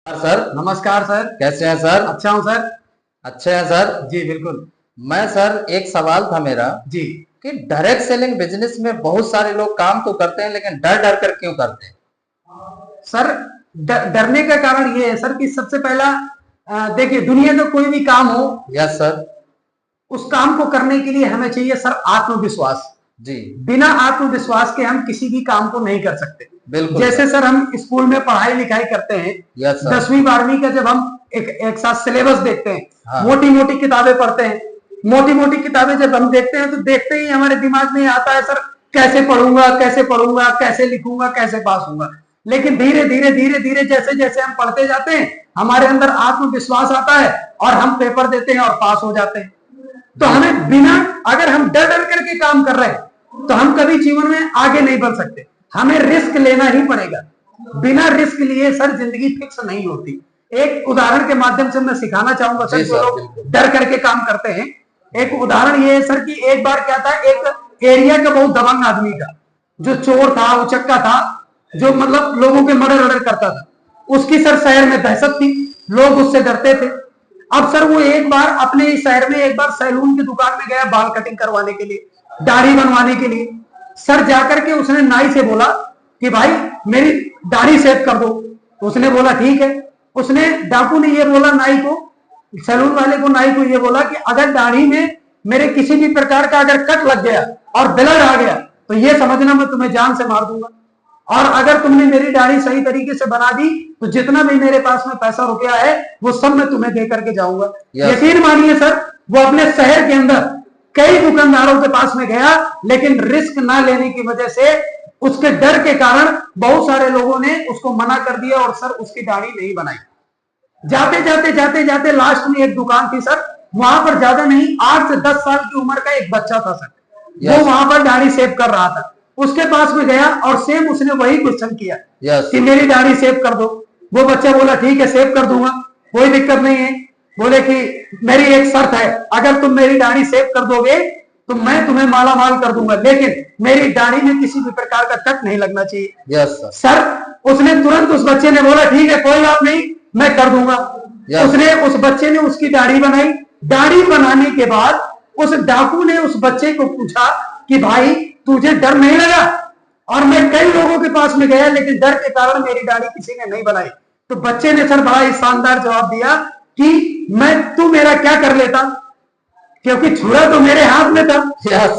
Sir. नमस्कार sir. कैसे हैं सर? अच्छा हूँ सर। अच्छे हैं सर। जी बिल्कुल। मैं सर एक सवाल था मेरा जी कि डायरेक्ट सेलिंग बिजनेस में बहुत सारे लोग काम तो करते हैं लेकिन डर डर कर क्यों करते हैं? सर, डरने का कारण ये है सर कि सबसे पहला देखिए, दुनिया का कोई भी काम हो, यस सर। उस काम को करने के लिए हमें चाहिए सर आत्मविश्वास। जी बिना आत्मविश्वास के हम किसी भी काम को नहीं कर सकते। बिल्कुल जैसे सर। सर हम स्कूल में पढ़ाई लिखाई करते हैं, यस सर। 10वीं 12वीं का जब हम एक साथ सिलेबस देखते हैं, हाँ। मोटी मोटी किताबें पढ़ते हैं, मोटी मोटी किताबें जब हम देखते हैं तो देखते ही हमारे दिमाग में आता है सर कैसे पढ़ूंगा, कैसे पढ़ूंगा, कैसे लिखूंगा, कैसे पास होऊंगा। लेकिन धीरे धीरे धीरे धीरे जैसे जैसे हम पढ़ते जाते हैं, हमारे अंदर आत्मविश्वास आता है और हम पेपर देते हैं और पास हो जाते हैं। तो हमें बिना, अगर हम डर डर करके काम कर रहे हैं तो हम कभी जीवन में आगे नहीं बढ़ सकते। हमें रिस्क लेना ही पड़ेगा। बिना रिस्क लिए सर जिंदगी फिक्स नहीं होती। एक उदाहरण के माध्यम से मैं सिखाना चाहूंगा सर, जो लोग डर करके काम करते हैं। एक उदाहरण ये है सर कि एक बार क्या था, एक एरिया का बहुत दबंग आदमी का, जो चोर था, उचक्का था, जो मतलब लोगों के मर्डर वर्डर करता था, उसकी सर शहर में दहशत थी, लोग उससे डरते थे। अब सर वो एक बार अपने इस शहर में एक बार सैलून की दुकान में गया बाल कटिंग करवाने के लिए, दाढ़ी बनवाने के लिए। सर जाकर के उसने नाई से बोला कि भाई मेरी दाढ़ी सेव कर दो। उसने बोला ठीक है। उसने, डाकू ने ये बोला नाई को, सैलून वाले को, नाई को ये बोला कि अगर दाढ़ी में मेरे किसी भी प्रकार का अगर कट लग गया और ब्लड आ गया तो ये समझना मैं तुम्हें जान से मार दूंगा, और अगर तुमने मेरी दाढ़ी सही तरीके से बना दी तो जितना भी मेरे पास में पैसा रुपया है वो सब मैं तुम्हें दे करके जाऊंगा। यकीन मानिए सर, वो अपने शहर के अंदर कई दुकानदारों के पास में गया, लेकिन रिस्क ना लेने की वजह से, उसके डर के कारण बहुत सारे लोगों ने उसको मना कर दिया और सर उसकी दाढ़ी नहीं बनाई। जाते जाते जाते जाते लास्ट में एक दुकान थी सर, वहां पर ज्यादा नहीं 8 से 10 साल की उम्र का एक बच्चा था सर, वो वहां पर दाढ़ी सेव कर रहा था। उसके पास में गया और सेम उसने वही क्वेश्चन किया कि मेरी दाढ़ी सेव कर दो। वो बच्चा बोला ठीक है सेव कर दूंगा, कोई दिक्कत नहीं है। बोले कि मेरी एक शर्त है, अगर तुम मेरी दाढ़ी सेव कर दोगे तो मैं तुम्हें माला माल कर दूंगा, लेकिन मेरी दाढ़ी में किसी भी प्रकार का कट नहीं लगना चाहिए। यस सर उसने तुरंत, उस बच्चे ने बोला ठीक है कोई बात नहीं मैं कर दूंगा। उसने, उस बच्चे ने उसकी दाढ़ी बनाई। दाढ़ी बनाने के बाद उस डाकू ने उस बच्चे को पूछा कि भाई तुझे डर नहीं लगा? और मैं कई लोगों के पास में गया लेकिन डर के कारण मेरी दाढ़ी किसी ने नहीं बनाई। तो बच्चे ने सर बड़ा ही शानदार जवाब दिया कि मैं, तू मेरा क्या कर लेता, क्योंकि छुरा तो मेरे हाथ में था।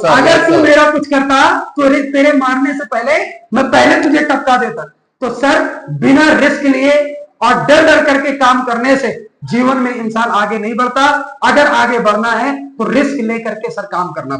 अगर तू मेरा कुछ करता तो तेरे मारने से पहले मैं पहले तुझे टपका देता। तो सर बिना रिस्क लिए और डर डर करके काम करने से जीवन में इंसान आगे नहीं बढ़ता। अगर आगे बढ़ना है तो रिस्क लेकर के सर काम करना